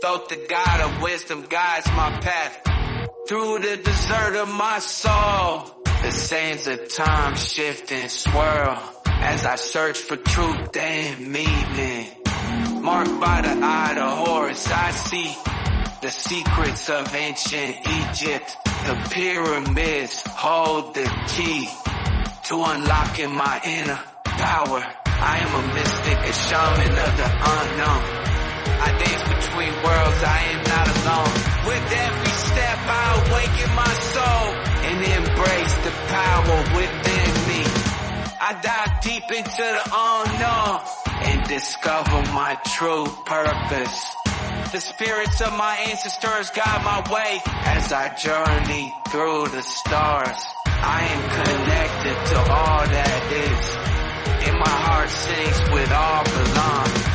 Thoth, the God of wisdom, guides my path through the desert of my soul. The sands of time shift and swirl as I search for truth and meaning. Marked by the eye of Horus, I see the secrets of ancient Egypt. The pyramids hold the key to unlocking my inner power. I am a mystic, a shaman of the unknown. I dance between worlds, I am not alone. With every step I awaken my soul and embrace the power within me. I dive deep into the unknown and discover my true purpose. The spirits of my ancestors guide my way as I journey through the stars. I am connected to all that is, and my heart sings with all belong.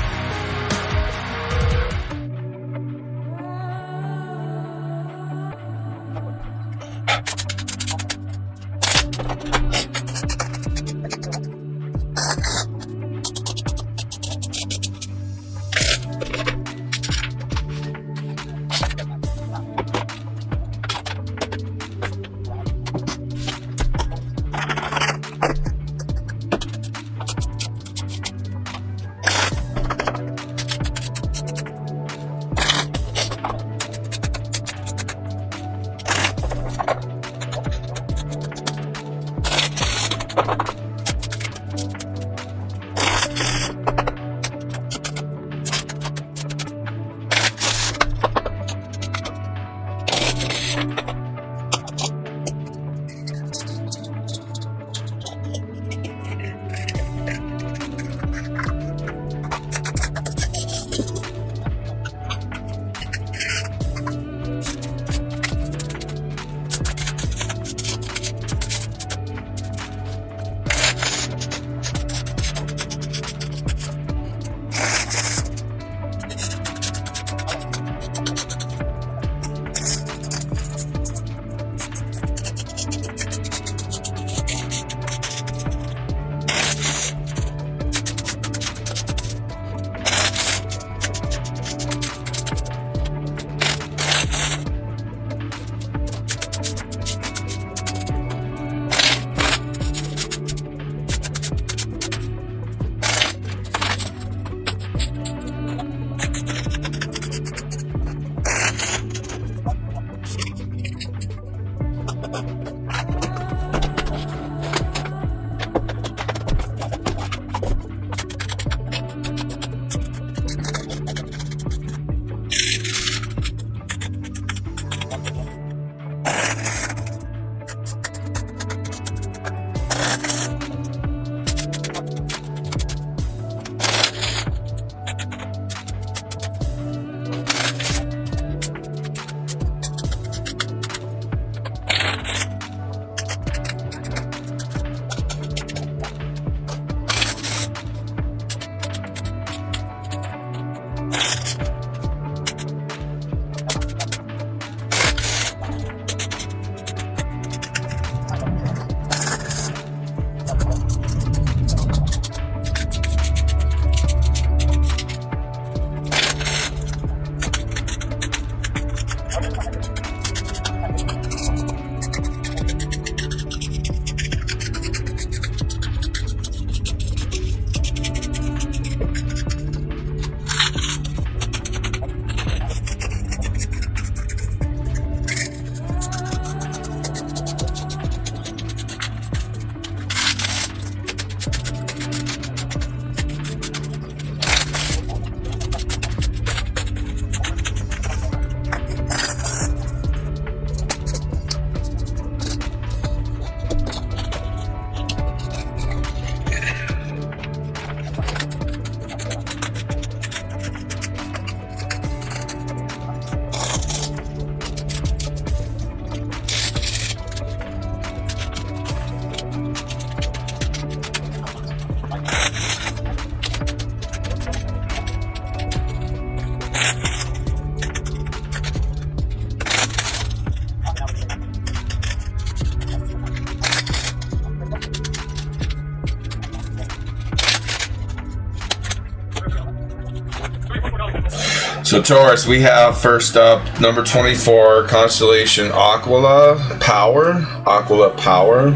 So Taurus, we have first up number 24, constellation Aquila Power. Aquila Power.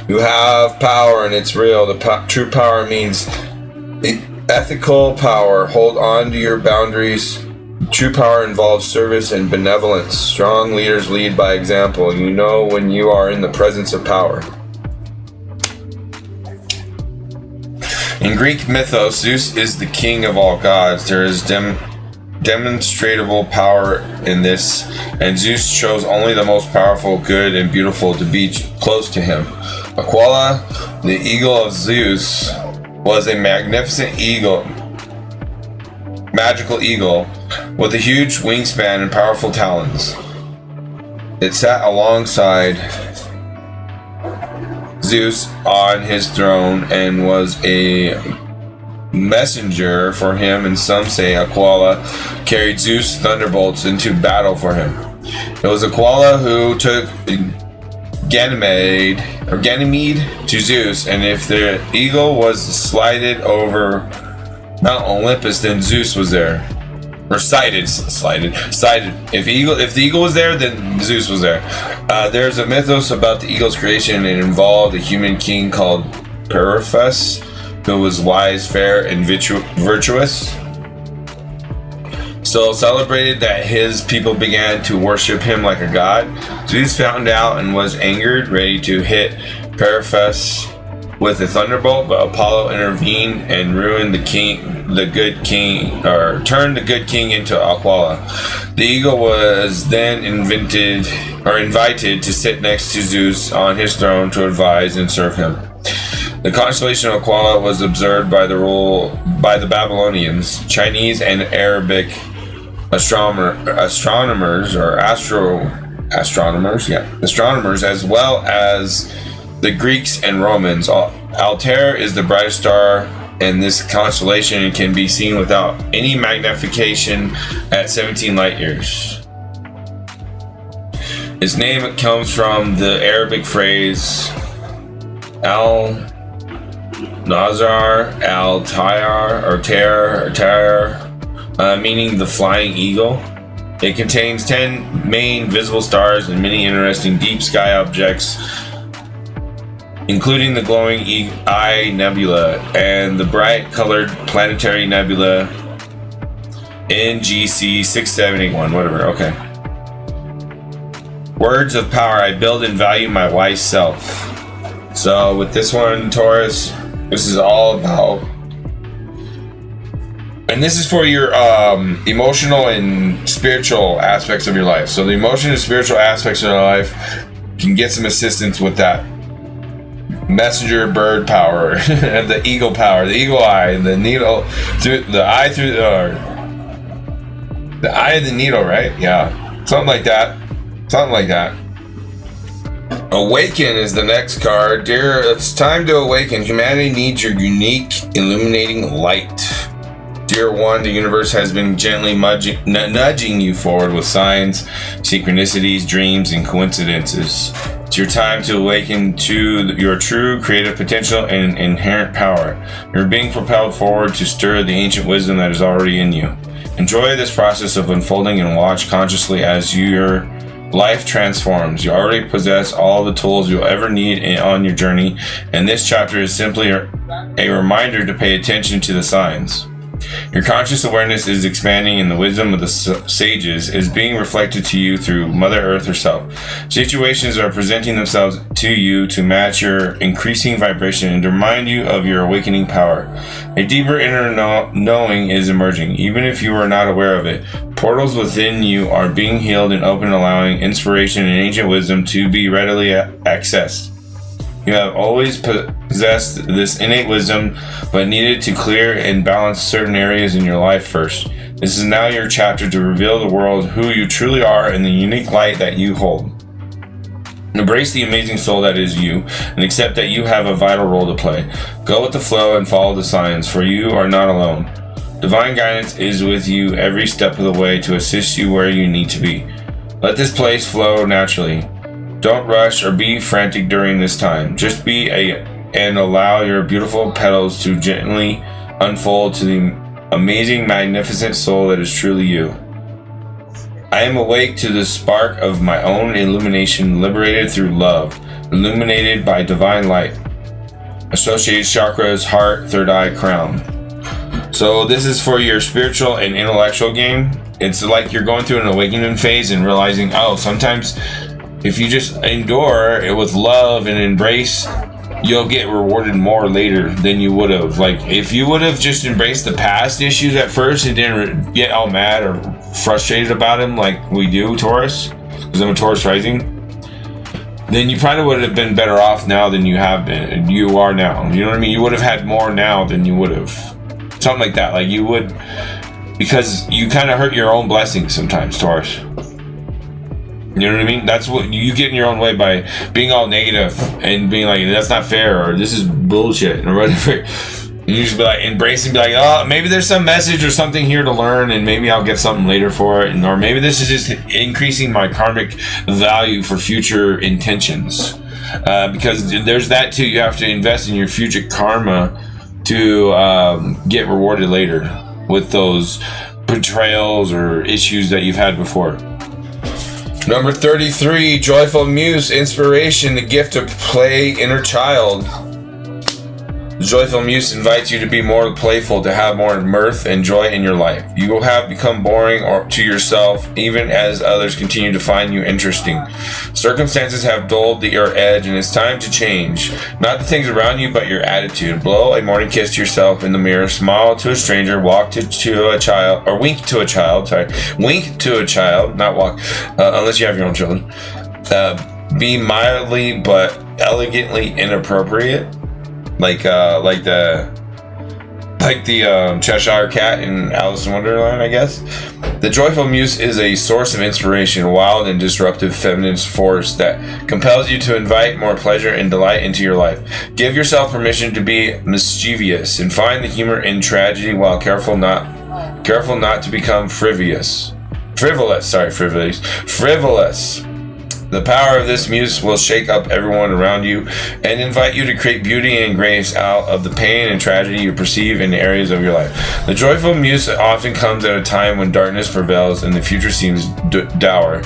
You have power and it's real. The true power means ethical power. Hold on to your boundaries. True power involves service and benevolence. Strong leaders lead by example. You know when you are in the presence of power. In Greek mythos, Zeus is the king of all gods. There is demonstrable power in this, and Zeus chose only the most powerful, good, and beautiful to be close to him. Aquila, the eagle of Zeus, was a magnificent eagle, magical eagle, with a huge wingspan and powerful talons. It sat alongside Zeus on his throne and was a messenger for him, and some say Aquila carried Zeus' thunderbolts into battle for him. It was Aquila who took Ganymede to Zeus, and if the eagle was slided over Mount Olympus, then Zeus was there. Or sighted. If the eagle was there, then Zeus was there. There's a mythos about the eagle's creation, and it involved a human king called Taurus, who was wise, fair, and virtuous. So celebrated that his people began to worship him like a god. Zeus found out and was angered, ready to hit Taurus with a thunderbolt, but Apollo intervened and ruined turned the good king into Aquila. The eagle was then invited to sit next to Zeus on his throne to advise and serve him. The constellation of Aquila was observed by the Babylonians, Chinese, and Arabic astronomers, as well as the Greeks and Romans. Altair is the brightest star in this constellation and can be seen without any magnification at 17 light years. Its name comes from the Arabic phrase Al-Nazar, Al-Tayar, meaning the flying eagle. It contains 10 main visible stars and many interesting deep sky objects, including the glowing Eye Nebula and the bright colored planetary nebula NGC 6781, whatever, okay. Words of power. I build and value my wise self. So with this one, Taurus, this is all about, and this is for your emotional and spiritual aspects of your life. So the emotional and spiritual aspects of your life can get some assistance with that messenger bird power and the eagle power, the eagle eye, the needle through the eye of the needle, right? Yeah, something like that. Awaken is the next card. Dear, it's time to awaken. Humanity needs your unique, illuminating light. Dear one, the universe has been gently nudging you forward with signs, synchronicities, dreams, and coincidences. It's your time to awaken to your true creative potential and inherent power. You're being propelled forward to stir the ancient wisdom that is already in you. Enjoy this process of unfolding and watch consciously as your life transforms. You already possess all the tools you'll ever need on your journey, and this chapter is simply a reminder to pay attention to the signs. Your conscious awareness is expanding, and the wisdom of the sages is being reflected to you through Mother Earth herself. Situations are presenting themselves to you to match your increasing vibration and to remind you of your awakening power. A deeper inner knowing is emerging, even if you are not aware of it. Portals within you are being healed and open, allowing inspiration and ancient wisdom to be readily accessed. You have always possessed this innate wisdom, but needed to clear and balance certain areas in your life first. This is now your chapter to reveal the world who you truly are and the unique light that you hold. Embrace the amazing soul that is you, and accept that you have a vital role to play. Go with the flow and follow the signs, for you are not alone. Divine guidance is with you every step of the way to assist you where you need to be. Let this place flow naturally. Don't rush or be frantic during this time. Just be and allow your beautiful petals to gently unfold to the amazing, magnificent soul that is truly you. I am awake to the spark of my own illumination, liberated through love, illuminated by divine light. Associated chakras, heart, third eye, crown. So this is for your spiritual and intellectual game. It's like you're going through an awakening phase and realizing, oh, sometimes if you just endure it with love and embrace, you'll get rewarded more later than you would have. Like, if you would have just embraced the past issues at first and didn't get all mad or frustrated about them like we do, Taurus, because I'm a Taurus rising, then you probably would have been better off now than you have been. You are now. You know what I mean? You would have had more now than you would have. Something like that. Like, you would, because you kind of hurt your own blessings sometimes, Taurus. You know what I mean? That's what you get in your own way by being all negative and being like, that's not fair, or this is bullshit, or whatever. And you just be like, embracing, be like, oh, maybe there's some message or something here to learn, and maybe I'll get something later for it, or maybe this is just increasing my karmic value for future intentions. Because there's that too. You have to invest in your future karma to get rewarded later with those betrayals or issues that you've had before. Number 33, Joyful Muse, inspiration, the gift to play inner child. The Joyful Muse invites you to be more playful, to have more mirth and joy in your life. You will have become boring or to yourself, even as others continue to find you interesting. Circumstances have dulled your edge, and it's time to change. Not the things around you, but your attitude. Blow a morning kiss to yourself in the mirror, smile to a stranger, walk to a child, or wink to a child, wink to a child, not walk, unless you have your own children. Be mildly but elegantly inappropriate. Like the Cheshire Cat in Alice in Wonderland, I guess. The Joyful Muse is a source of inspiration, a wild and disruptive feminine force that compels you to invite more pleasure and delight into your life. Give yourself permission to be mischievous and find the humor in tragedy while careful not to become frivolous. The power of this muse will shake up everyone around you and invite you to create beauty and grace out of the pain and tragedy you perceive in areas of your life. The Joyful Muse often comes at a time when darkness prevails and the future seems dour.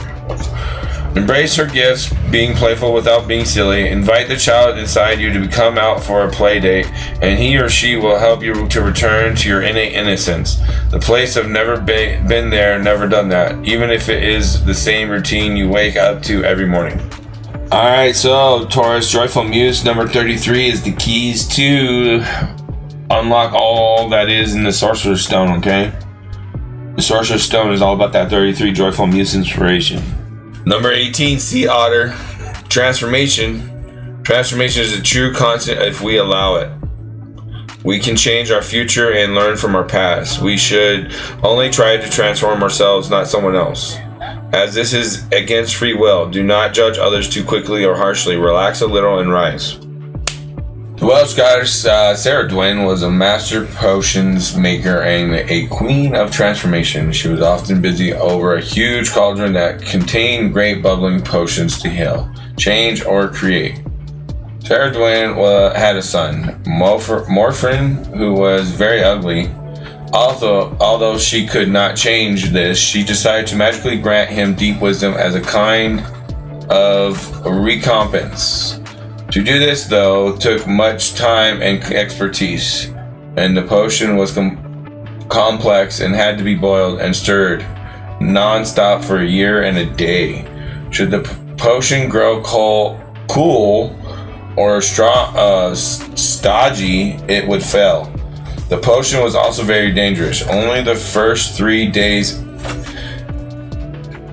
Embrace her gifts, being playful without being silly. Invite the child inside you to come out for a play date, and he or she will help you to return to your innate innocence. The place of never been there, never done that, even if it is the same routine you wake up to every morning. Alright, so Taurus, Joyful Muse number 33 is the keys to unlock all that is in the Sorcerer's Stone, okay? The Sorcerer's Stone is all about that 33 Joyful Muse inspiration. Number 18, Sea Otter, transformation. Transformation is a true constant if we allow it. We can change our future and learn from our past. We should only try to transform ourselves, not someone else. As this is against free will, do not judge others too quickly or harshly. Relax a little and rise. The Welsh goddess Sarah Dwyn was a master potions maker and a queen of transformation. She was often busy over a huge cauldron that contained great bubbling potions to heal, change, or create. Sarah Dwyn had a son, Morfrin, who was very ugly. Although she could not change this, she decided to magically grant him deep wisdom as a kind of recompense. To do this, though, took much time and expertise, and the potion was complex and had to be boiled and stirred non-stop for a year and a day. Should the potion grow cool or stodgy, it would fail. The potion was also very dangerous. Only the first 3 days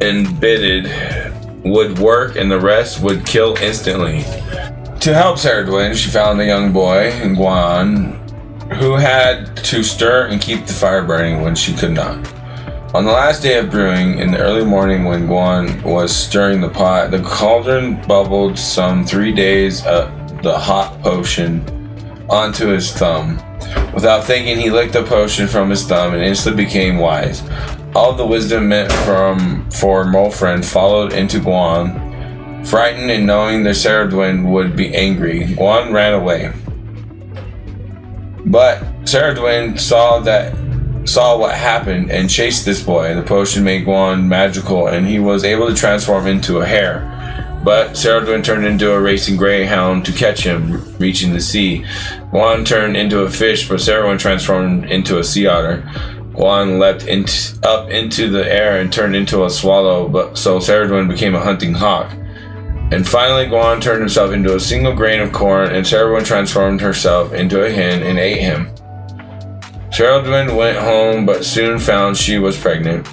embedded would work, and the rest would kill instantly. To help Sarah Dwyn, she found a young boy, Guan, who had to stir and keep the fire burning when she could not. On the last day of brewing, in the early morning when Guan was stirring the pot, the cauldron bubbled some 3 days of the hot potion onto his thumb. Without thinking, he licked the potion from his thumb and instantly became wise. All the wisdom meant for Morfrin followed into Guan. Frightened and knowing that Sarah Dwyn would be angry, Guan ran away. But Sarah Dwyn saw that saw what happened and chased this boy. The potion made Guan magical, and he was able to transform into a hare. But Saradwin turned into a racing greyhound to catch him, reaching the sea. Guan turned into a fish, but Saradwin transformed into a sea otter. Guan leapt up into the air and turned into a swallow, but so Saradwin became a hunting hawk. And finally, Guan turned himself into a single grain of corn, and Saradwin transformed herself into a hen and ate him. Saradwin went home, but soon found she was pregnant.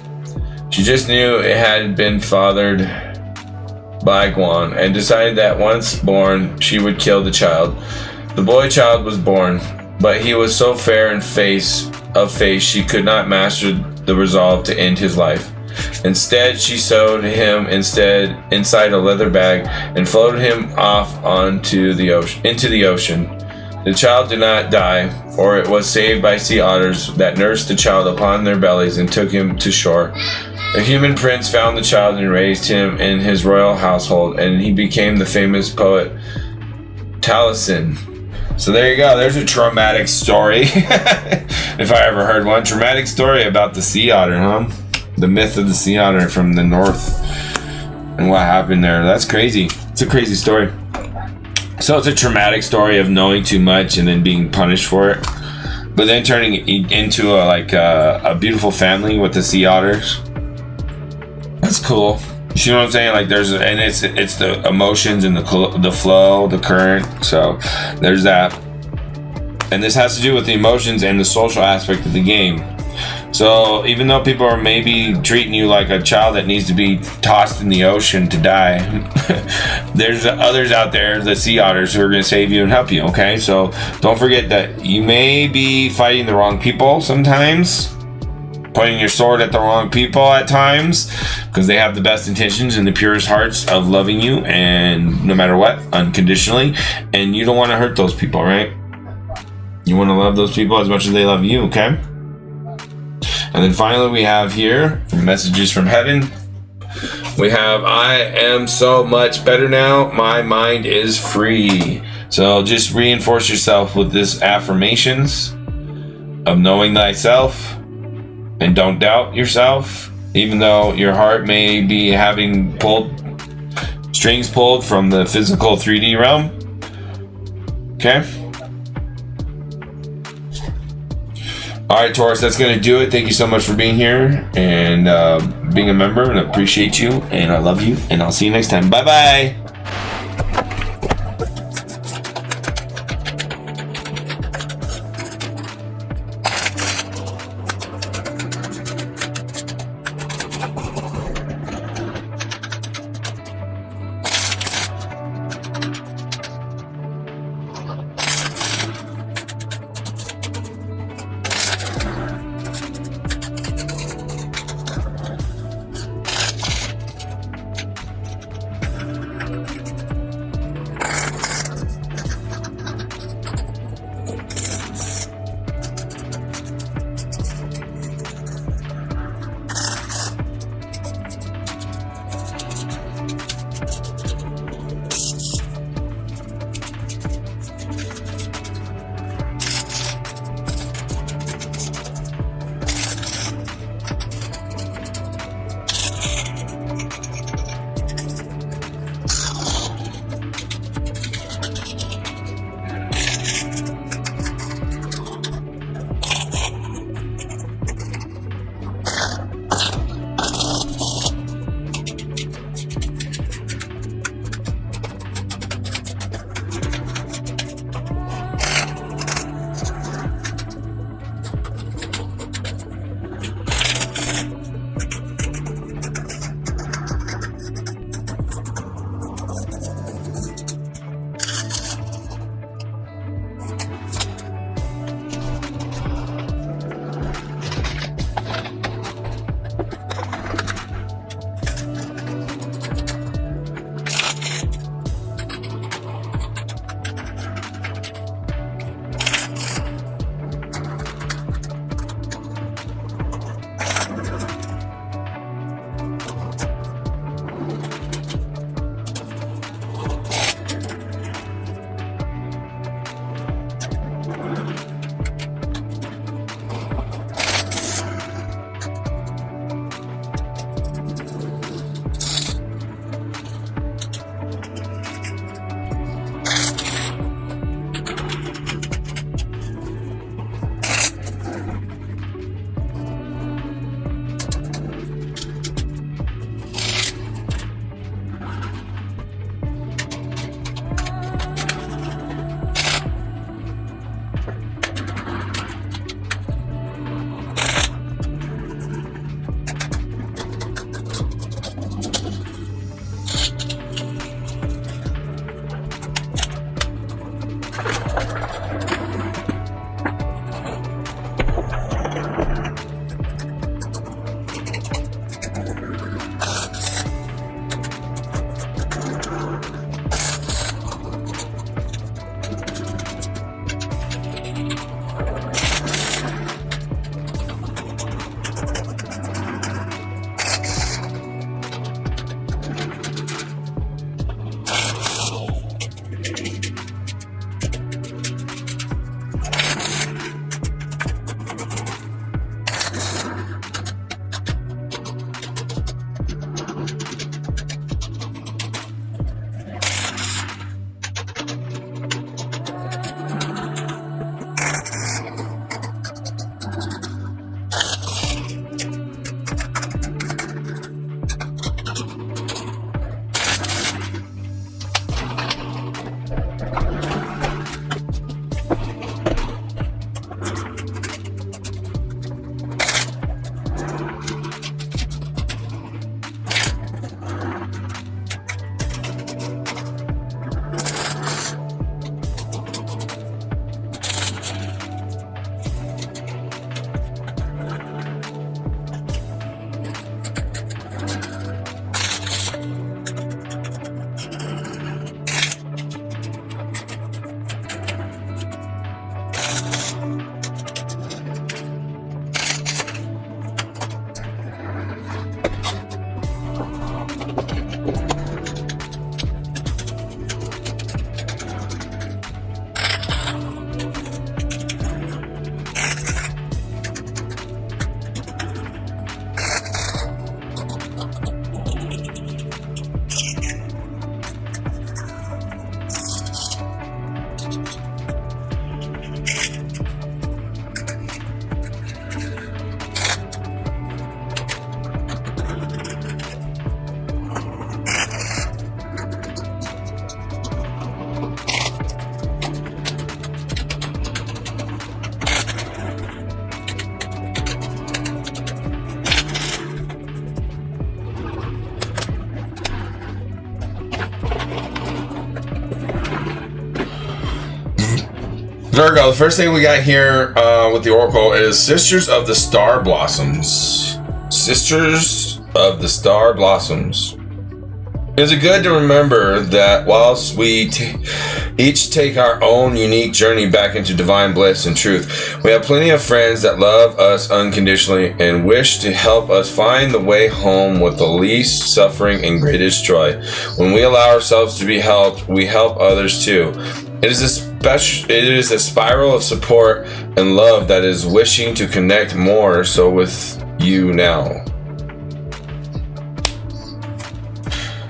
She just knew it had been fathered by Guan, and decided that once born, she would kill the child. The boy child was born, but he was so fair in face she could not master the resolve to end his life. Instead, she sewed him inside a leather bag and floated him off into the ocean. The child did not die, for it was saved by sea otters that nursed the child upon their bellies and took him to shore. A human prince found the child and raised him in his royal household, and he became the famous poet Taliesin. So there you go. There's a traumatic story, if I ever heard one. Traumatic story about the sea otter, huh? The myth of the sea otter from the north and what happened there. That's crazy. It's a crazy story. So it's a traumatic story of knowing too much and then being punished for it, but then turning into a beautiful family with the sea otters. That's cool. You see what I'm saying? Like it's the emotions and the flow, the current. So there's that. And this has to do with the emotions and the social aspect of the game. So even though people are maybe treating you like a child that needs to be tossed in the ocean to die, there's others out there, the sea otters, who are going to save you and help you, okay? So don't forget that you may be fighting the wrong people sometimes, pointing your sword at the wrong people at times, because they have the best intentions and the purest hearts of loving you, and no matter what, unconditionally, and you don't want to hurt those people, right? You want to love those people as much as they love you, okay? And then finally we have here messages from heaven. We have, I am so much better now. My mind is free. So just reinforce yourself with this affirmations of knowing thyself, and don't doubt yourself, even though your heart may be having strings pulled from the physical 3D realm. Okay? Alright, Taurus, that's going to do it. Thank you so much for being here and being a member, and I appreciate you, and I love you, and I'll see you next time. Bye-bye! Virgo, the first thing we got here with the Oracle is Sisters of the Star Blossoms. Sisters of the Star Blossoms. Is it good to remember that whilst we each take our own unique journey back into divine bliss and truth, we have plenty of friends that love us unconditionally and wish to help us find the way home with the least suffering and greatest joy. When we allow ourselves to be helped, we help others too. It is a spiral of support and love that is wishing to connect more so with you now.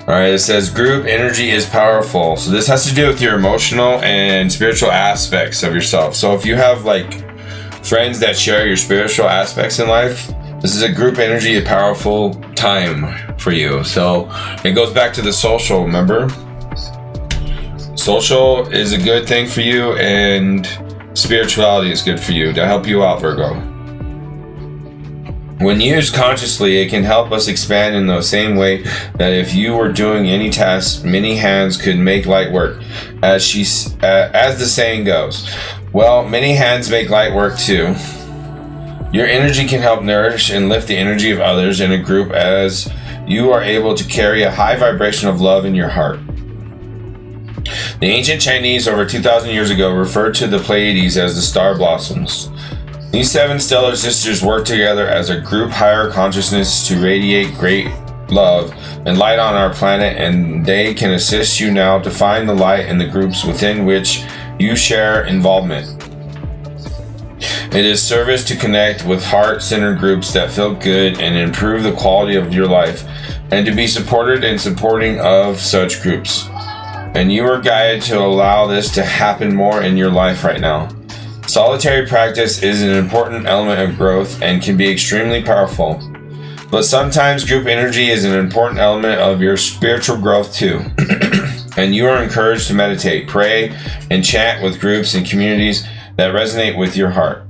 Alright, it says group energy is powerful. So this has to do with your emotional and spiritual aspects of yourself. So if you have like friends that share your spiritual aspects in life, this is a group energy, a powerful time for you. So it goes back to the social, remember? Social is a good thing for you, and spirituality is good for you to help you out, Virgo. When used consciously, it can help us expand in the same way that if you were doing any task, many hands could make light work, as the saying goes. Well, many hands make light work too. Your energy can help nourish and lift the energy of others in a group as you are able to carry a high vibration of love in your heart. The ancient Chinese over 2,000 years ago referred to the Pleiades as the star blossoms. These seven stellar sisters work together as a group higher consciousness to radiate great love and light on our planet, and they can assist you now to find the light in the groups within which you share involvement. It is service to connect with heart-centered groups that feel good and improve the quality of your life, and to be supported and supporting of such groups. And you are guided to allow this to happen more in your life right now. Solitary practice is an important element of growth and can be extremely powerful. But sometimes group energy is an important element of your spiritual growth too. And you are encouraged to meditate, pray, and chant with groups and communities that resonate with your heart.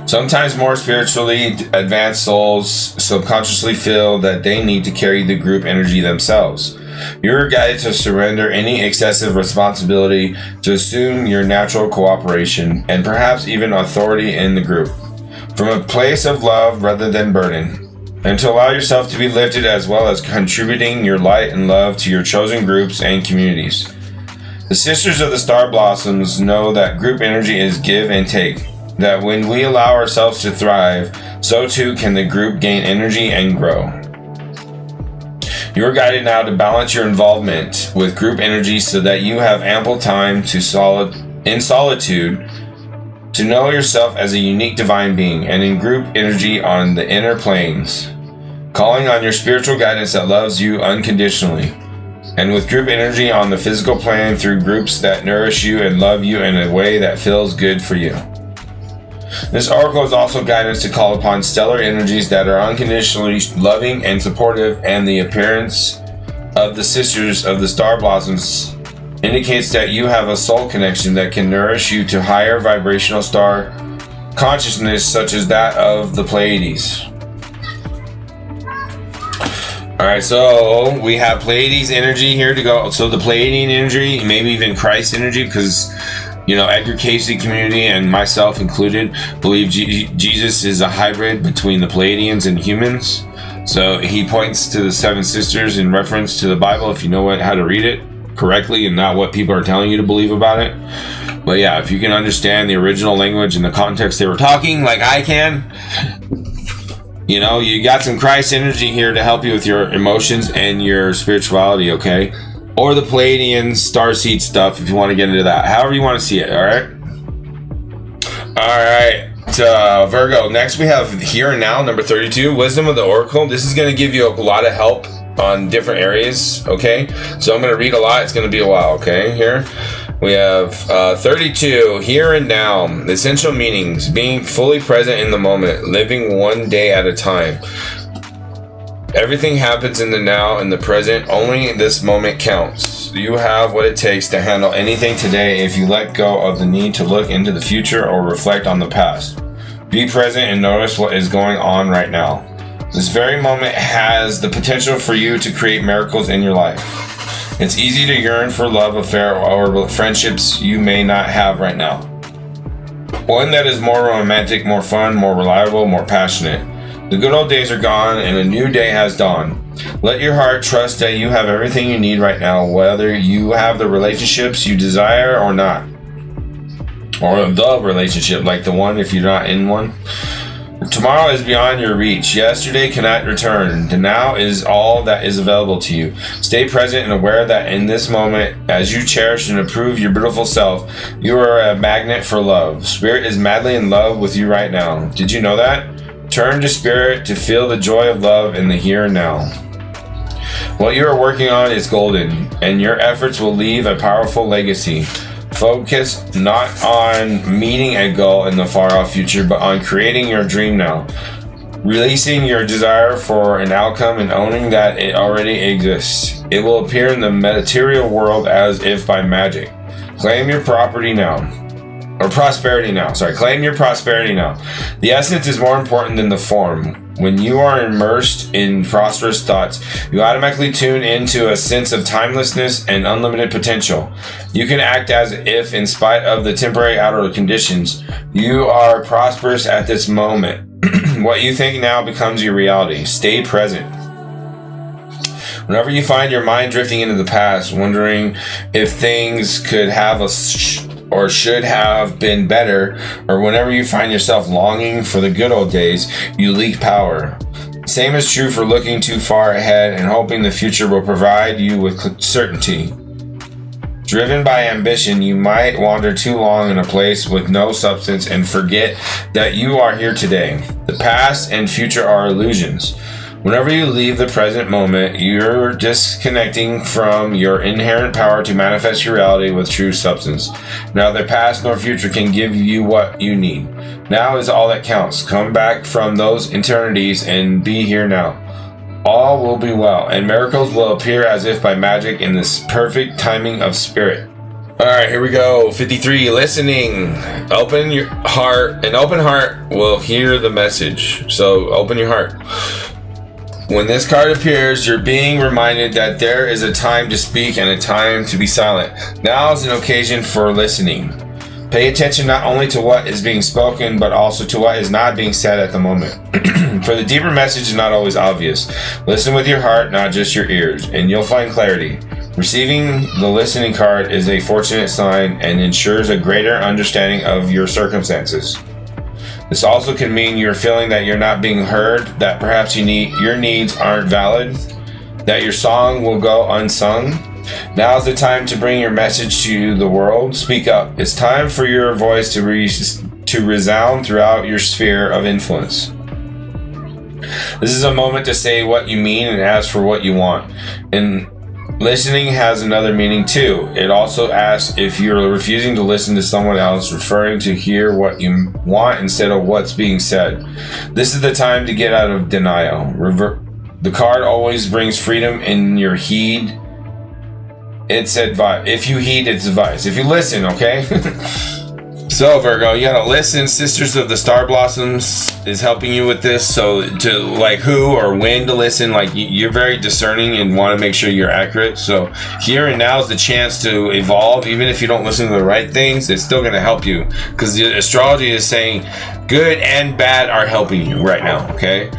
Sometimes more spiritually advanced souls subconsciously feel that they need to carry the group energy themselves. You're guided to surrender any excessive responsibility, to assume your natural cooperation and perhaps even authority in the group. from a place of love rather than burden, and to allow yourself to be lifted as well as contributing your light and love to your chosen groups and communities. The Sisters of the Star Blossoms know that group energy is give and take, that when we allow ourselves to thrive, so too can the group gain energy and grow. You are guided now to balance your involvement with group energy so that you have ample time in solitude to know yourself as a unique divine being, and in group energy on the inner planes, calling on your spiritual guidance that loves you unconditionally, and with group energy on the physical plane through groups that nourish you and love you in a way that feels good for you. This oracle is also guidance to call upon stellar energies that are unconditionally loving and supportive, and the appearance of the Sisters of the Star Blossoms indicates that you have a soul connection that can nourish you to higher vibrational star consciousness such as that of the Pleiades. Alright, so we have Pleiades energy here to go. So the Pleiadian energy, maybe even Christ energy, because, you know, Edgar Casey community and myself included believe Jesus is a hybrid between the Pleiadians and humans. So he points to the seven sisters in reference to the Bible, if you know how to read it correctly and not what people are telling you to believe about it. But yeah, if you can understand the original language and the context they were talking, like I can, you know, you got some Christ energy here to help you with your emotions and your spirituality, okay? Or the Pleiadian starseed stuff if you want to get into that. However you want to see it, alright? Alright, Virgo. Next we have Here and Now, number 32, Wisdom of the Oracle. This is going to give you a lot of help on different areas, okay? So I'm going to read a lot. It's going to be a while, okay? Here we have 32, Here and Now, essential meanings, being fully present in the moment, living one day at a time. Everything happens in the now, in the present. Only this moment counts. You have what it takes to handle anything today if you let go of the need to look into the future or reflect on the past. Be present and notice what is going on right now. This very moment has the potential for you to create miracles in your life. It's easy to yearn for love affair or friendships you may not have right now. One that is more romantic, more fun, more reliable, more passionate. The good old days are gone and a new day has dawned. Let your heart trust that you have everything you need right now, whether you have the relationships you desire or not. Or the relationship, like the one if you're not in one. Tomorrow is beyond your reach. Yesterday cannot return. The now is all that is available to you. Stay present and aware that in this moment, as you cherish and approve your beautiful self, you are a magnet for love. Spirit is madly in love with you right now. Did you know that? Turn to Spirit to feel the joy of love in the here and now. What you are working on is golden, and your efforts will leave a powerful legacy. Focus not on meeting a goal in the far-off future, but on creating your dream now. Releasing your desire for an outcome and owning that it already exists. It will appear in the material world as if by magic. Claim your property now. Or prosperity now. Claim your prosperity now. The essence is more important than the form. When you are immersed in prosperous thoughts, you automatically tune into a sense of timelessness and unlimited potential. You can act as if, in spite of the temporary outer conditions, you are prosperous at this moment. What you think now becomes your reality. Stay present. Whenever you find your mind drifting into the past, wondering if things could have or should have been better, or whenever you find yourself longing for the good old days, you leak power. Same is true for looking too far ahead and hoping the future will provide you with certainty. Driven by ambition, you might wander too long in a place with no substance and forget that you are here today. The past and future are illusions. Whenever you leave the present moment, you're disconnecting from your inherent power to manifest your reality with true substance. Neither past nor future can give you what you need. Now is all that counts. Come back from those eternities and be here now. All will be well, and miracles will appear as if by magic in this perfect timing of spirit. Alright, here we go. 53, listening. Open your heart. An open heart will hear the message. So open your heart. When this card appears, you're being reminded that there is a time to speak and a time to be silent. Now is an occasion for listening. Pay attention not only to what is being spoken, but also to what is not being said at the moment. For the deeper message is not always obvious. Listen with your heart, not just your ears, and you'll find clarity. Receiving the listening card is a fortunate sign and ensures a greater understanding of your circumstances. This also can mean you're feeling that you're not being heard, that perhaps your needs aren't valid, that your song will go unsung. Now's the time to bring your message to the world. Speak up. It's time for your voice to resound throughout your sphere of influence. This is a moment to say what you mean and ask for what you want. And listening has another meaning too. It also asks if you're refusing to listen to someone else, referring to hear what you want instead of what's being said. This is the time to get out of denial. The card always brings freedom in your heed. It's advice. If you heed, it's advice. If you listen, okay? So Virgo, you gotta listen. Sisters of the Star Blossoms is helping you with this. So to like who or when to listen, like you're very discerning and want to make sure you're accurate. So here and now is the chance to evolve. Even if you don't listen to the right things, it's still gonna help you, because the astrology is saying good and bad are helping you right now. Okay.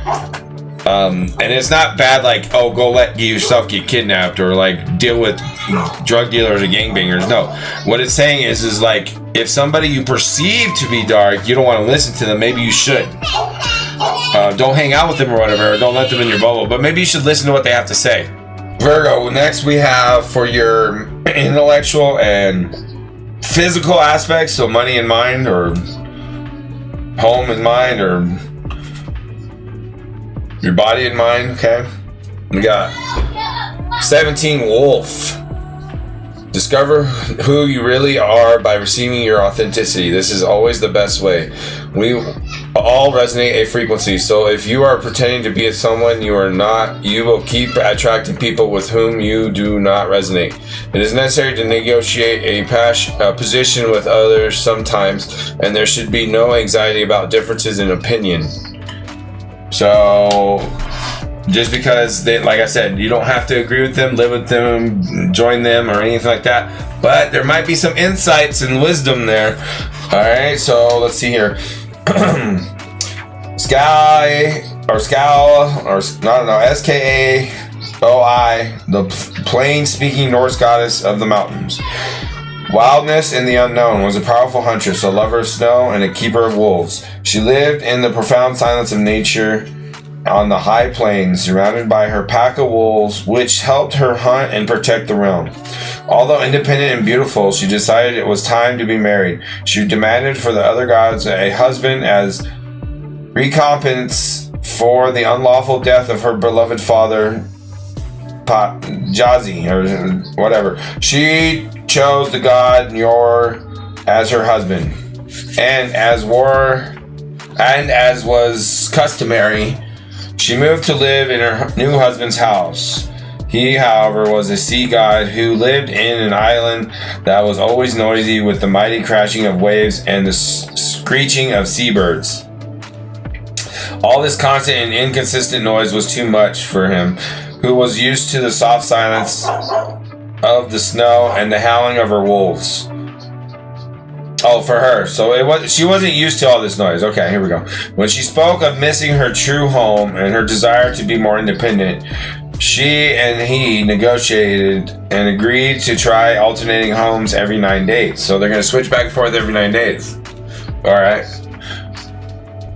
And it's not bad like, oh, go let yourself get kidnapped or like deal with drug dealers or gangbangers. No, what it's saying is like, if somebody you perceive to be dark, you don't want to listen to them, maybe you should. Don't hang out with them or whatever, or don't let them in your bubble, but maybe you should listen to what they have to say. Virgo, next we have for your intellectual and physical aspects, so money and mind, or home and mind, or your body and mind, okay? We got 17 Wolf. Discover who you really are by receiving your authenticity. This is always the best way. We all resonate a frequency, so if you are pretending to be someone you are not, you will keep attracting people with whom you do not resonate. It is necessary to negotiate a position with others sometimes, and there should be no anxiety about differences in opinion. So just because they, like I said, you don't have to agree with them, live with them, join them, or anything like that, but there might be some insights and wisdom there. All right, so let's see here. Skaoi, the plain-speaking Norse goddess of the mountains. Wildness in the unknown, was a powerful huntress, a lover of snow, and a keeper of wolves. She lived in the profound silence of nature on the high plains, surrounded by her pack of wolves, which helped her hunt and protect the realm. Although independent and beautiful, she decided it was time to be married. She demanded for the other gods a husband as recompense for the unlawful death of her beloved father, Jazi, or whatever. She chose the god Njord as her husband, and as was customary, she moved to live in her new husband's house. He, however, was a sea god who lived in an island that was always noisy with the mighty crashing of waves and the screeching of seabirds. All this constant and inconsistent noise was too much for him, who was used to the soft silence of the snow and the howling of her wolves. Oh, for her. So she wasn't used to all this noise. Okay, here we go. When she spoke of missing her true home and her desire to be more independent, she and he negotiated and agreed to try alternating homes every 9 days. So they're going to switch back and forth every 9 days. All right.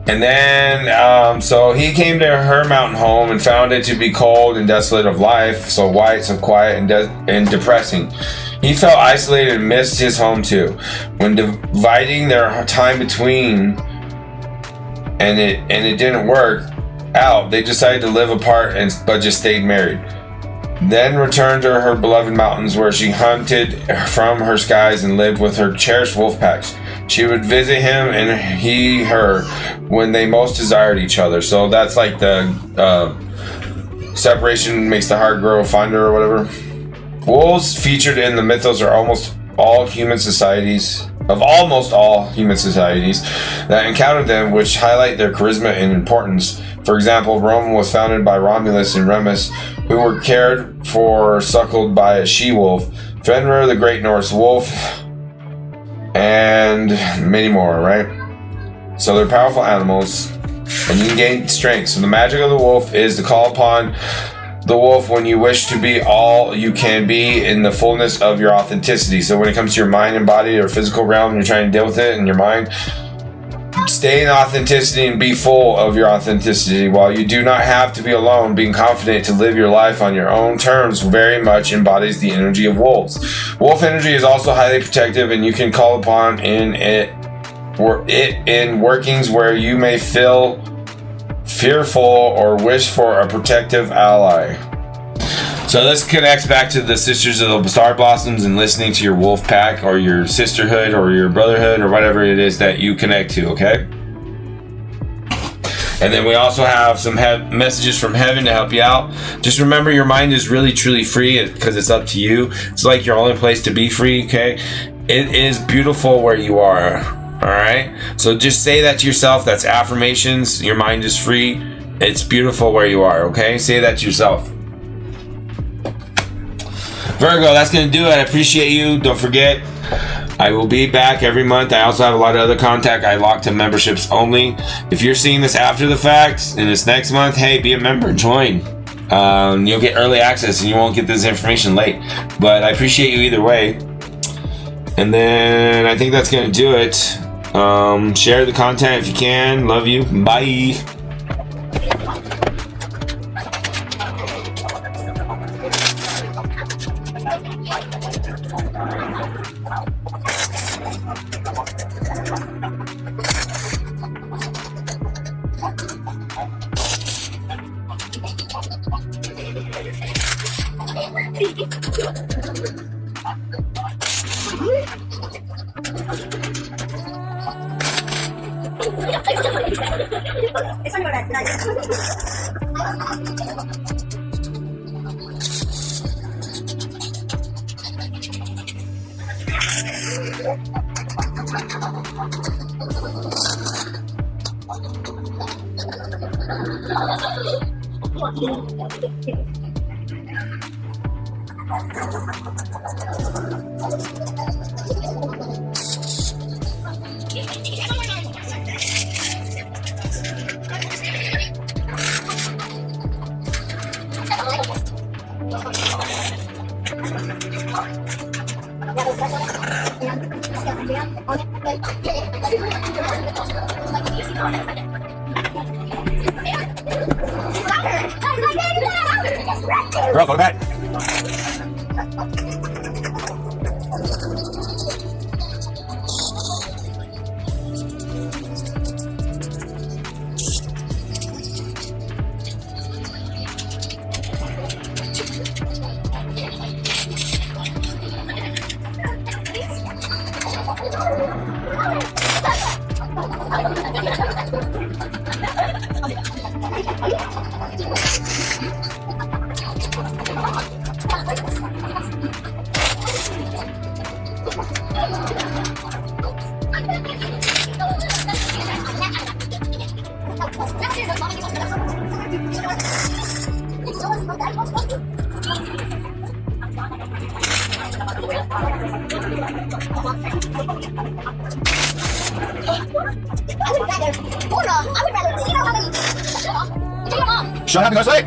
And then, so he came to her mountain home and found it to be cold and desolate of life, so white, so quiet, and depressing. He felt isolated and missed his home too. When dividing their time between, and it didn't work out, they decided to live apart but just stayed married. Then returned to her beloved mountains, where she hunted from her skies and lived with her cherished wolf packs. She would visit him and he her when they most desired each other. So that's like the separation makes the heart grow fonder or whatever. Wolves featured in the mythos are almost all human societies that encounter them, which highlight their charisma and importance. For example, Rome was founded by Romulus and Remus, who were cared for, suckled by a she-wolf. Fenrir, the great Norse wolf, and many more, right? So they're powerful animals, and you can gain strength. So the magic of the wolf is to call upon the wolf when you wish to be all you can be in the fullness of your authenticity. So when it comes to your mind and body or physical realm, you're trying to deal with it in your mind, stay in authenticity and be full of your authenticity. While you do not have to be alone, being confident to live your life on your own terms very much embodies the energy of wolves. Wolf energy is also highly protective, and you can call upon in workings where you may feel fearful or wish for a protective ally. So this connects back to the Sisters of the Star Blossoms and listening to your wolf pack or your sisterhood or your brotherhood or whatever it is that you connect to, okay? And then we also have some messages from heaven to help you out. Just remember, your mind is really truly free because it's up to you. It's like your only place to be free, okay? It is beautiful where you are, all right? So just say that to yourself. That's affirmations. Your mind is free. It's beautiful where you are, okay? Say that to yourself. Virgo, that's going to do it. I appreciate you. Don't forget, I will be back every month. I also have a lot of other contact. I lock to memberships only. If you're seeing this after the fact and it's next month, hey, be a member. Join. You'll get early access and you won't get this information late. But I appreciate you either way. And then I think that's going to do it. Share the content if you can. Love you. Bye. Bro, go to bed. Shut up and go to sleep.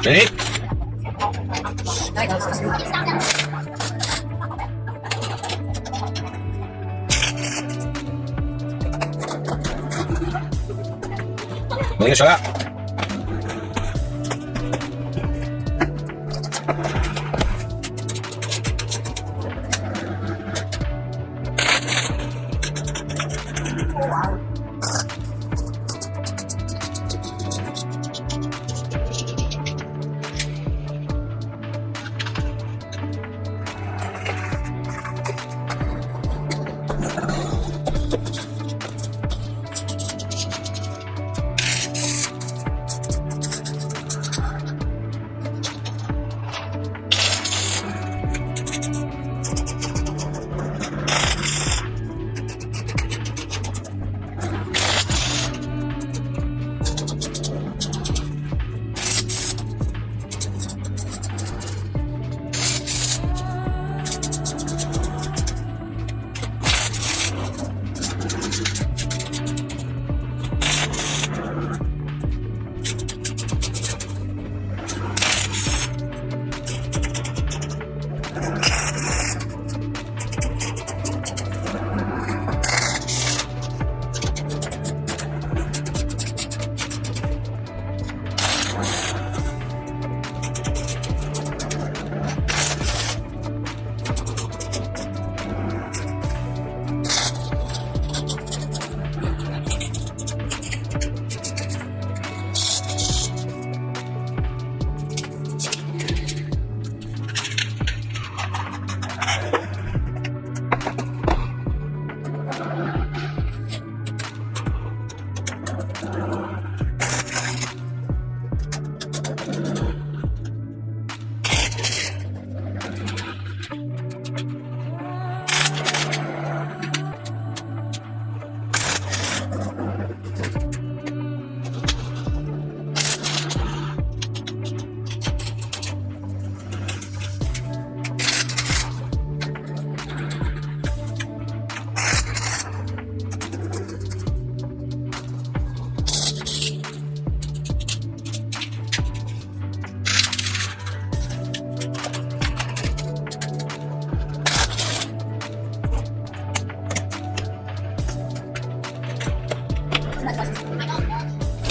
Ready? Shut up.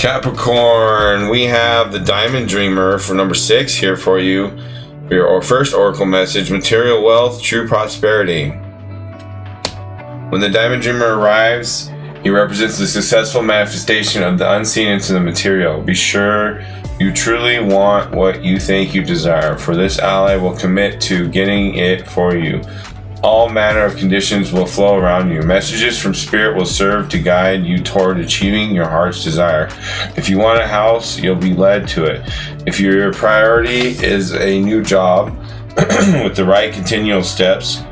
Capricorn, we have the Diamond Dreamer for number 6 here for you. For your first oracle message, material wealth, true prosperity. When the Diamond Dreamer arrives, he represents the successful manifestation of the unseen into the material. Be sure you truly want what you think you desire, for this ally will commit to getting it for you. All manner of conditions will flow around you. Messages from Spirit will serve to guide you toward achieving your heart's desire. If you want a house, you'll be led to it. If your priority is a new job with the right continual steps,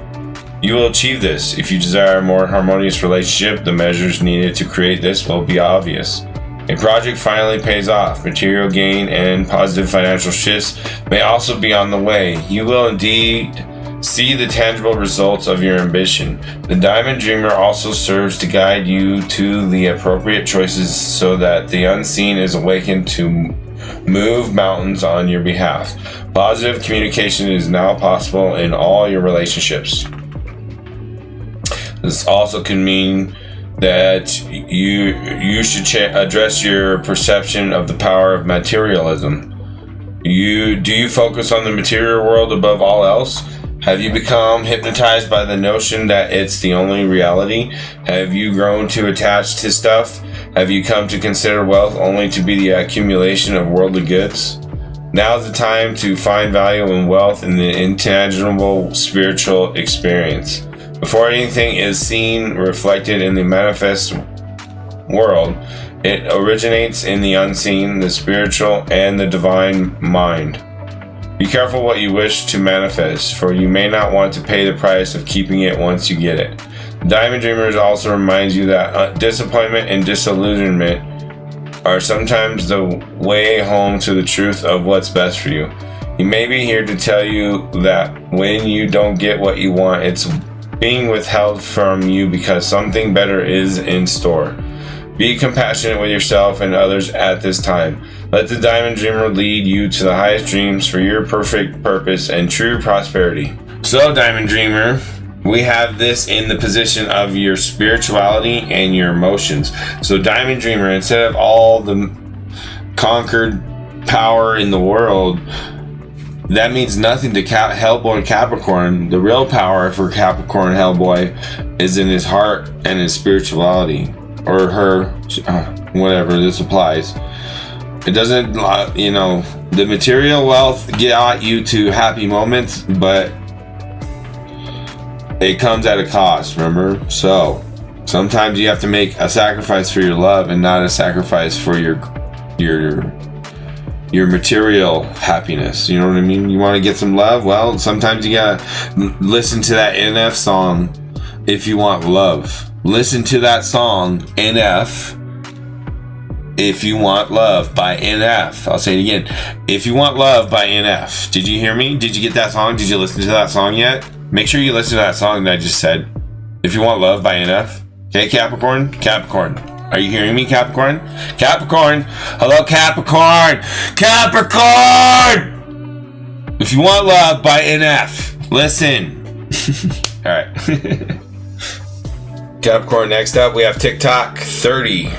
you will achieve this. If you desire a more harmonious relationship, the measures needed to create this will be obvious. A project finally pays off. Material gain and positive financial shifts may also be on the way. You will indeed see the tangible results of your ambition. The Diamond Dreamer also serves to guide you to the appropriate choices so that the unseen is awakened to move mountains on your behalf. Positive communication is now possible in all your relationships. This also can mean that you should address your perception of the power of materialism. Do you focus on the material world above all else? Have you become hypnotized by the notion that it's the only reality? Have you grown too attached to stuff? Have you come to consider wealth only to be the accumulation of worldly goods? Now's the time to find value in wealth in the intangible spiritual experience. Before anything is seen reflected in the manifest world, it originates in the unseen, the spiritual, and the divine mind. Be careful what you wish to manifest, for you may not want to pay the price of keeping it once you get it. The Diamond Dreamer also reminds you that disappointment and disillusionment are sometimes the way home to the truth of what's best for you. He may be here to tell you that when you don't get what you want, it's being withheld from you because something better is in store. Be compassionate with yourself and others at this time. Let the Diamond Dreamer lead you to the highest dreams for your perfect purpose and true prosperity. So, Diamond Dreamer, we have this in the position of your spirituality and your emotions. So, Diamond Dreamer, instead of all the conquered power in the world, that means nothing to Hellboy Capricorn. The real power for Capricorn Hellboy is in his heart and his spirituality. Or her, whatever this applies. It doesn't, the material wealth got you to happy moments, but it comes at a cost, remember? So, sometimes you have to make a sacrifice for your love and not a sacrifice for your material happiness. You know what I mean? You want to get some love? Well, sometimes you gotta listen to that NF song if you want love. Listen to that song, NF, if you want love by NF. I'll say it again. If you want love by NF. Did you hear me? Did you get that song? Did you listen to that song yet? Make sure you listen to that song that I just said. If you want love by NF. Okay, Capricorn? Capricorn. Are you hearing me, Capricorn? Capricorn! Hello, Capricorn! Capricorn! If you want love by NF, listen. Alright. Capricorn, next up we have TikTok 30.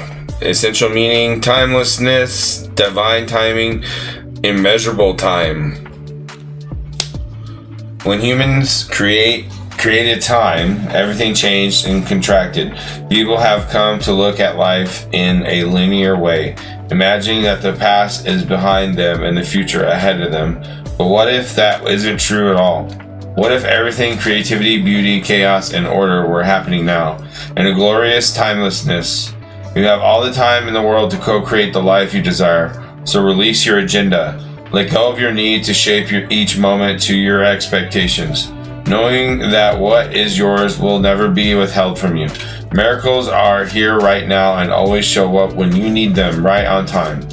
Essential meaning, timelessness, divine timing, immeasurable time. When humans created time, everything changed and contracted. People have come to look at life in a linear way, imagining that the past is behind them and the future ahead of them. But what if that isn't true at all? What if everything, creativity, beauty, chaos, and order were happening now? In a glorious timelessness, you have all the time in the world to co-create the life you desire. So release your agenda. Let go of your need to shape each moment to your expectations, knowing that what is yours will never be withheld from you. Miracles are here right now and always show up when you need them, right on time.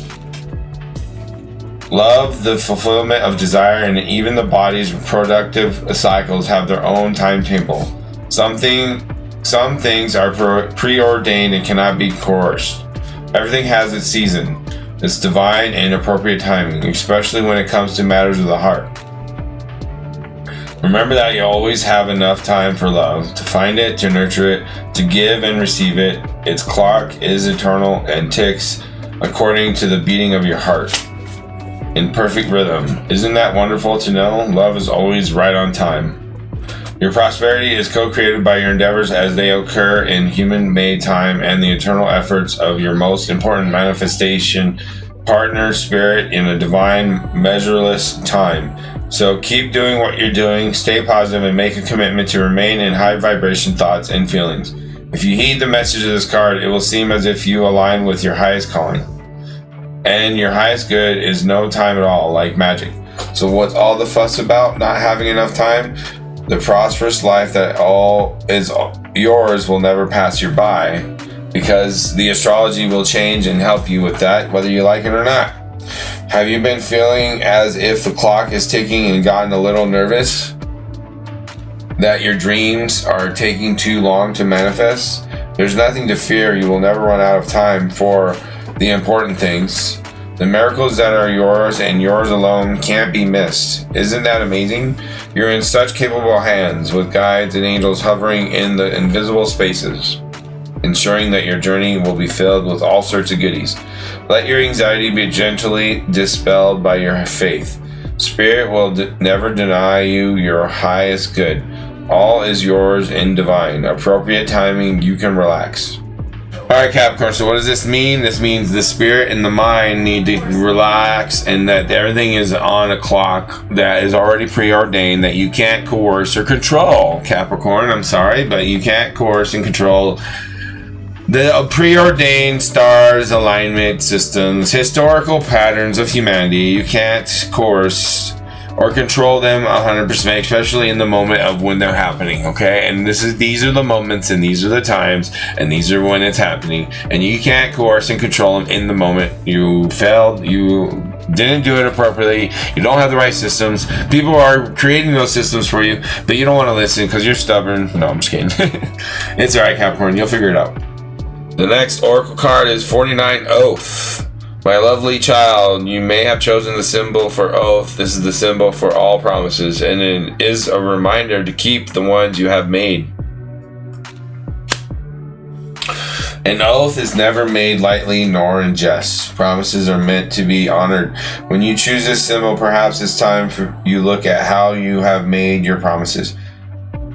Love, the fulfillment of desire, and even the body's reproductive cycles have their own timetable. Some things are preordained and cannot be coerced. Everything has its season, its divine and appropriate timing, especially when it comes to matters of the heart. Remember that you always have enough time for love, to find it, to nurture it, to give and receive it. Its clock is eternal and ticks according to the beating of your heart, in perfect rhythm. Isn't that wonderful to know? Love is always right on time. Your prosperity is co-created by your endeavors as they occur in human-made time and the eternal efforts of your most important manifestation partner spirit in a divine, measureless time. So keep doing what you're doing, stay positive, and make a commitment to remain in high vibration thoughts and feelings. If you heed the message of this card, it will seem as if you align with your highest calling. And your highest good is no time at all, like magic. So what's all the fuss about? Not having enough time? The prosperous life that all is yours will never pass you by, because the astrology will change and help you with that, whether you like it or not. Have you been feeling as if the clock is ticking and gotten a little nervous? That your dreams are taking too long to manifest? There's nothing to fear. You will never run out of time for the important things. The miracles that are yours and yours alone can't be missed. Isn't that amazing? You're in such capable hands, with guides and angels hovering in the invisible spaces, ensuring that your journey will be filled with all sorts of goodies. Let your anxiety be gently dispelled by your faith. Spirit will never deny you your highest good. All is yours in divine, appropriate timing. You can relax. Alright, Capricorn, so what does this mean? This means the spirit and the mind need to relax, and that everything is on a clock that is already preordained, that you can't coerce or control. Capricorn, I'm sorry, but you can't coerce and control the preordained stars, alignment systems, historical patterns of humanity. You can't coerce or control them 100%, especially in the moment of when they're happening, okay? And these are the moments, and these are the times, and these are when it's happening, and you can't coerce and control them in the moment. You failed, you didn't do it appropriately, you don't have the right systems. People are creating those systems for you, but you don't want to listen because you're stubborn. No, I'm just kidding. It's alright, Capricorn, you'll figure it out. The next oracle card is 49 Oath. My lovely child, you may have chosen the symbol for oath. This is the symbol for all promises, and it is a reminder to keep the ones you have made. An oath is never made lightly nor in jest. Promises are meant to be honored. When you choose this symbol, perhaps it's time for you look at how you have made your promises.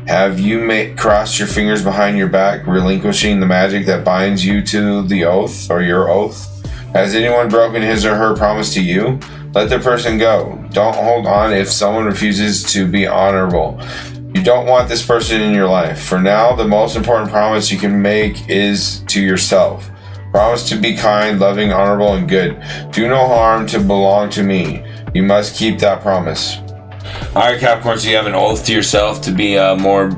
Have you crossed your fingers behind your back, relinquishing the magic that binds you to the oath or your oath? Has anyone broken his or her promise to you? Let the person go. Don't hold on if someone refuses to be honorable. You don't want this person in your life. For now, the most important promise you can make is to yourself. Promise to be kind, loving, honorable, and good. Do no harm to belong to me. You must keep that promise. Alright, Capricorn, so you have an oath to yourself to be a more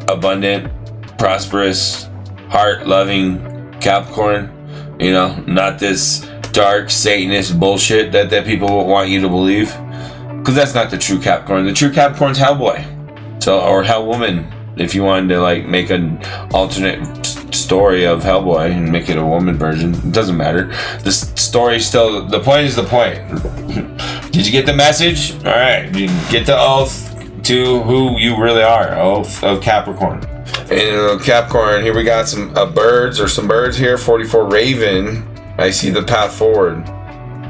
abundant, prosperous, heart-loving Capricorn. You know, not this dark Satanist bullshit that people want you to believe. Because that's not the true Capricorn. The true Capricorn's Hellboy. So, or Hellwoman, if you wanted to like make an alternate story of Hellboy and make it a woman version. It doesn't matter. The story still, the point is the point. Did you get the message? Alright, you get the oath to who you really are. Oath of Capricorn. And Capricorn, here we got some birds here. 44 Raven. I see the path forward.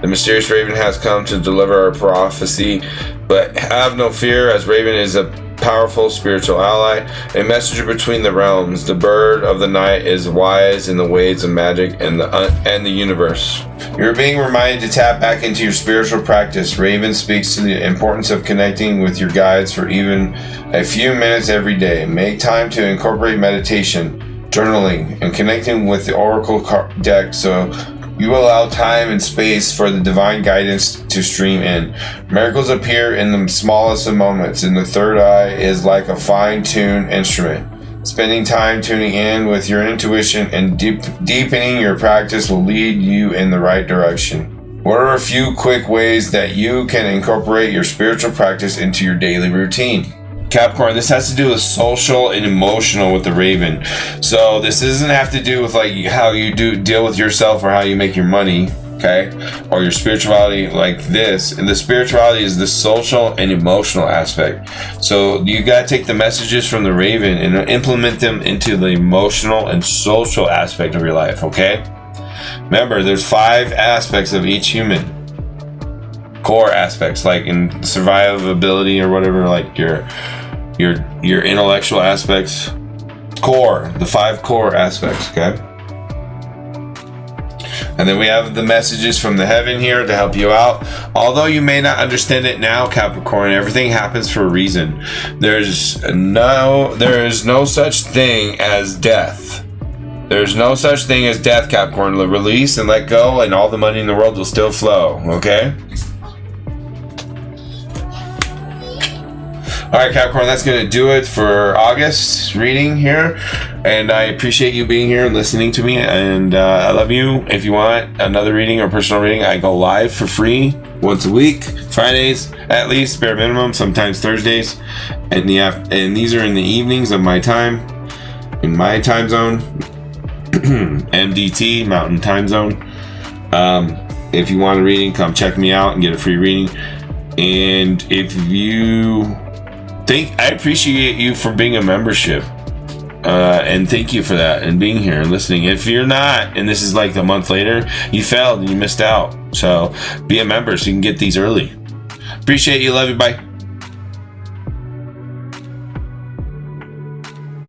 The mysterious Raven has come to deliver our prophecy, but have no fear, as Raven is a powerful spiritual ally, a messenger between the realms. The bird of the night is wise in the ways of magic and the universe. You're being reminded to tap back into your spiritual practice. Raven speaks to the importance of connecting with your guides for even a few minutes every day. Make time to incorporate meditation, journaling, and connecting with the oracle deck so you allow time and space for the divine guidance to stream in. Miracles appear in the smallest of moments, and the third eye is like a fine-tuned instrument. Spending time tuning in with your intuition and deepening your practice will lead you in the right direction. What are a few quick ways that you can incorporate your spiritual practice into your daily routine? Capricorn, this has to do with social and emotional with the Raven. So this doesn't have to do with like how you deal with yourself or how you make your money, okay? Or your spirituality like this. And the spirituality is the social and emotional aspect. So you gotta take the messages from the Raven and implement them into the emotional and social aspect of your life, okay? Remember, there's 5 aspects of each human. Core aspects, like in survivability or whatever, like your intellectual aspects. Core, the 5 core aspects, okay? And then we have the messages from the heaven here to help you out. Although you may not understand it now, Capricorn, everything happens for a reason. There is no such thing as death. There's no such thing as death, Capricorn. Release and let go, and all the money in the world will still flow, okay? All right, Capricorn, that's going to do it for August reading here. And I appreciate you being here and listening to me. And I love you. If you want another reading or personal reading, I go live for free once a week. Fridays, at least, bare minimum. Sometimes Thursdays. And these are in the evenings of my time. In my time zone. MDT, Mountain Time Zone. If you want a reading, come check me out and get a free reading. And if you... I appreciate you for being a membership, and thank you for that and being here and listening. If you're not, and this is like a month later, you failed and you missed out. So be a member so you can get these early. Appreciate you. Love you. Bye.